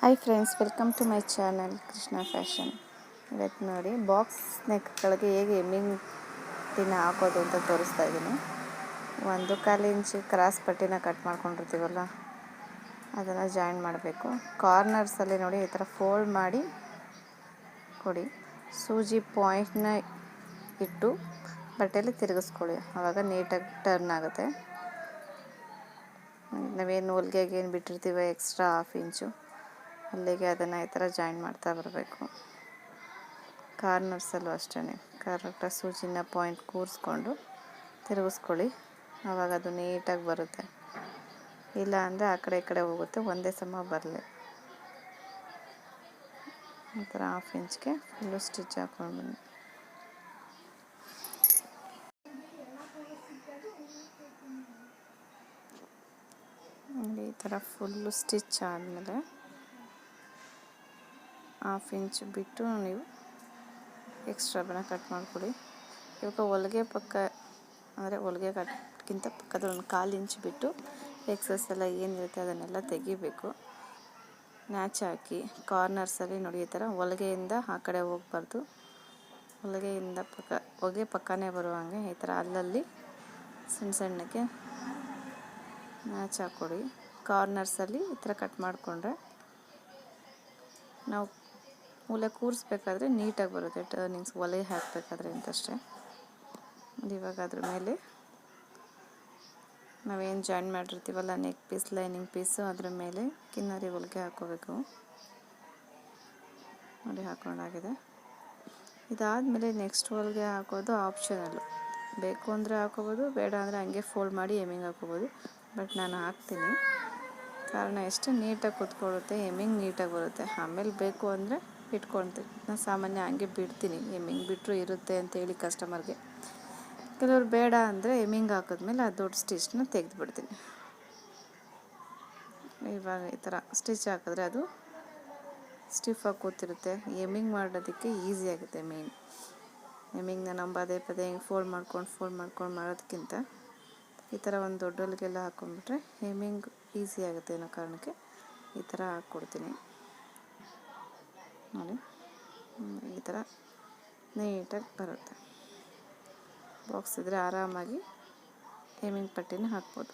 Hi friends, welcome to my channel Krishna fashion. ಇವತ್ತು ನೋಡಿ box ನೆಕ್ಗಳಿಗೆ ಹೇಗೆ ಎಮ್ಮಿಂಗ್ ದಿನ ಹಾಕೋದು ಅಂತ ತೋರಿಸ್ತಾ ಇದ್ದೀನಿ. 1.25 ಇಂಚ್ ಕ್ರಾಸ್ ಪಟ್ಟಿನ ಕಟ್ ಮಾಡ್ಕೊಂಡಿರ್ತೀವಲ್ಲ, ಅದನ್ನು ಜಾಯಿನ್ ಮಾಡಬೇಕು. ಕಾರ್ನರ್ಸಲ್ಲಿ ನೋಡಿ ಈ ಥರ ಫೋಲ್ಡ್ ಮಾಡಿ ಕೊಡಿ. ಸೂಜಿ ಪಾಯಿಂಟ್ನ ಇಟ್ಟು ಬಟ್ಟೆಯಲ್ಲಿ ತಿರುಗಿಸ್ಕೊಳ್ಳಿ, ಆವಾಗ ನೀಟಾಗಿ ಟರ್ನ್ ಆಗುತ್ತೆ. ನಾವೇನು ಹೊಲಿಗೆಗೆ ಏನು ಬಿಟ್ಟಿರ್ತೀವಿ ಎಕ್ಸ್ಟ್ರಾ 1/2 ಇಂಚು, ಅಲ್ಲಿಗೆ ಅದನ್ನು ಈ ಥರ ಜಾಯಿನ್ ಮಾಡ್ತಾ ಬರಬೇಕು. ಕಾರ್ನರ್ಸಲ್ಲೂ ಅಷ್ಟೇ ಕರೆಕ್ಟಾಗಿ ಸೂಜಿನ ಪಾಯಿಂಟ್ ಕೂರಿಸ್ಕೊಂಡು ತಿರುಗಿಸ್ಕೊಳ್ಳಿ, ಆವಾಗ ಅದು ನೀಟಾಗಿ ಬರುತ್ತೆ. ಇಲ್ಲ ಅಂದರೆ ಆ ಕಡೆ ಈ ಕಡೆ ಹೋಗುತ್ತೆ, ಒಂದೇ ಸಮ ಬರಲಿ. ಈ ಥರ 1/2 ಇಂಚ್ಗೆ ಫುಲ್ಲು ಸ್ಟಿಚ್ ಹಾಕ್ಕೊಂಡು ಬನ್ನಿ. ಈ ಥರ ಫುಲ್ಲು ಸ್ಟಿಚ್ ಆದಮೇಲೆ 1/2 ಇಂಚ್ ಬಿಟ್ಟು ನೀವು ಎಕ್ಸ್ಟ್ರಾ ಬಣ್ಣ ಕಟ್ ಮಾಡ್ಕೊಳ್ಳಿ. ಇವಾಗ ಹೊಲಿಗೆ ಪಕ್ಕ ಅಂದರೆ ಹೊಲಿಗೆ ಕಟ್ಗಿಂತ ಪಕ್ಕದ 1/4 ಇಂಚ್ ಬಿಟ್ಟು ಎಕ್ಸಸ್ ಎಲ್ಲ ಏನಿರುತ್ತೆ ಅದನ್ನೆಲ್ಲ ತೆಗಿಬೇಕು. ನ್ಯಾಚ್ ಹಾಕಿ ಕಾರ್ನರ್ಸಲ್ಲಿ ನೋಡಿ ಈ ಥರ ಹೊಲಿಗೆಯಿಂದ ಆ ಕಡೆ ಹೋಗಬಾರ್ದು, ಹೊಲಿಗೆ ಪಕ್ಕನೇ ಬರುವಂಗೆ ಈ ಥರ ಅಲ್ಲಲ್ಲಿ ಸಣ್ಣಕ್ಕೆ ನ್ಯಾಚ್ ಹಾಕ್ಕೊಡಿ. ಕಾರ್ನರ್ಸಲ್ಲಿ ಈ ಥರ ಕಟ್ ಮಾಡಿಕೊಂಡ್ರೆ ನಾವು ಮೂಲೆ ಕೂರಿಸ್ಬೇಕಾದ್ರೆ ನೀಟಾಗಿ ಬರುತ್ತೆ. ಟರ್ನಿಂಗ್ಸ್ ಹೊಲಿಗೆ ಹಾಕಬೇಕಾದ್ರೆ ಅಂತಷ್ಟೇ. ಇವಾಗ ಅದ್ರ ಮೇಲೆ ನಾವೇನು ಜಾಯಿನ್ ಮಾಡಿರ್ತೀವಲ್ಲ ನೆಕ್ ಪೀಸ್, ಲೈನಿಂಗ್ ಪೀಸು, ಅದ್ರ ಮೇಲೆ ಕಿನ್ನರಿ ಹೊಲಿಗೆ ಹಾಕ್ಕೋಬೇಕು. ನೋಡಿ ಹಾಕ್ಕೊಂಡಾಗಿದೆ. ಇದಾದಮೇಲೆ ನೆಕ್ಸ್ಟ್ ಹೊಲಿಗೆ ಹಾಕೋದು ಆಪ್ಷನಲ್ಲು. ಬೇಕು ಅಂದರೆ ಹಾಕೋಬೋದು, ಬೇಡ ಅಂದರೆ ಹಂಗೆ ಫೋಲ್ಡ್ ಮಾಡಿ ಎಮ್ಮಿಂಗ್ ಹಾಕೋಬೋದು. ಬಟ್ ನಾನು ಹಾಕ್ತೀನಿ, ಕಾರಣ ಎಷ್ಟು ನೀಟಾಗಿ ಕೂತ್ಕೊಳ್ಳುತ್ತೆ, ಎಮ್ಮಿಂಗ್ ನೀಟಾಗಿ ಬರುತ್ತೆ. ಆಮೇಲೆ ಬೇಕು ಅಂದರೆ ಇಟ್ಕೊಳ್ತೀನಿ. ನಾನು ಸಾಮಾನ್ಯ ಹಂಗೆ ಬಿಡ್ತೀನಿ, ಎಮ್ಮಿಂಗ್ ಬಿಟ್ಟರು ಇರುತ್ತೆ ಅಂತೇಳಿ ಕಸ್ಟಮರ್ಗೆ. ಕೆಲವ್ರು ಬೇಡ ಅಂದರೆ ಎಮ್ಮಿಂಗ್ ಹಾಕಿದ್ಮೇಲೆ ಆ ದೊಡ್ಡ ಸ್ಟಿಚ್ನ ತೆಗೆದುಬಿಡ್ತೀನಿ. ಇವಾಗ ಈ ಥರ ಸ್ಟಿಚ್ ಹಾಕಿದ್ರೆ ಅದು ಸ್ಟಿಫಾಗಿ ಕೂತಿರುತ್ತೆ. ಎಮ್ಮಿಂಗ್ ಮಾಡೋದಕ್ಕೆ ಈಸಿ ಆಗುತ್ತೆ. ಎಮ್ಮಿಂಗ್ನ ನಾವು ಪದೇ ಪದೇ ಹಿಂಗೆ ಫೋಲ್ಡ್ ಮಾಡ್ಕೊಂಡು ಮಾಡೋದಕ್ಕಿಂತ ಈ ಥರ ಒಂದು ದೊಡ್ಡ ಹೊಲಿಗೆಲ್ಲ ಹಾಕ್ಕೊಂಡ್ಬಿಟ್ರೆ ಎಮ್ಮಿಂಗ್ ಈಸಿ ಆಗುತ್ತೆ ಅನ್ನೋ ಕಾರಣಕ್ಕೆ ಈ ಥರ ಹಾಕ್ಕೊಡ್ತೀನಿ. ನೋಡಿ ಈ ಥರ ನೀಟಾಗಿ ಬರುತ್ತೆ. ಬಾಕ್ಸ್ ಇದ್ದರೆ ಆರಾಮಾಗಿ ಎಮ್ಮಿಂಗ್ ಪಟ್ಟಿನ ಹಾಕ್ಬೋದು.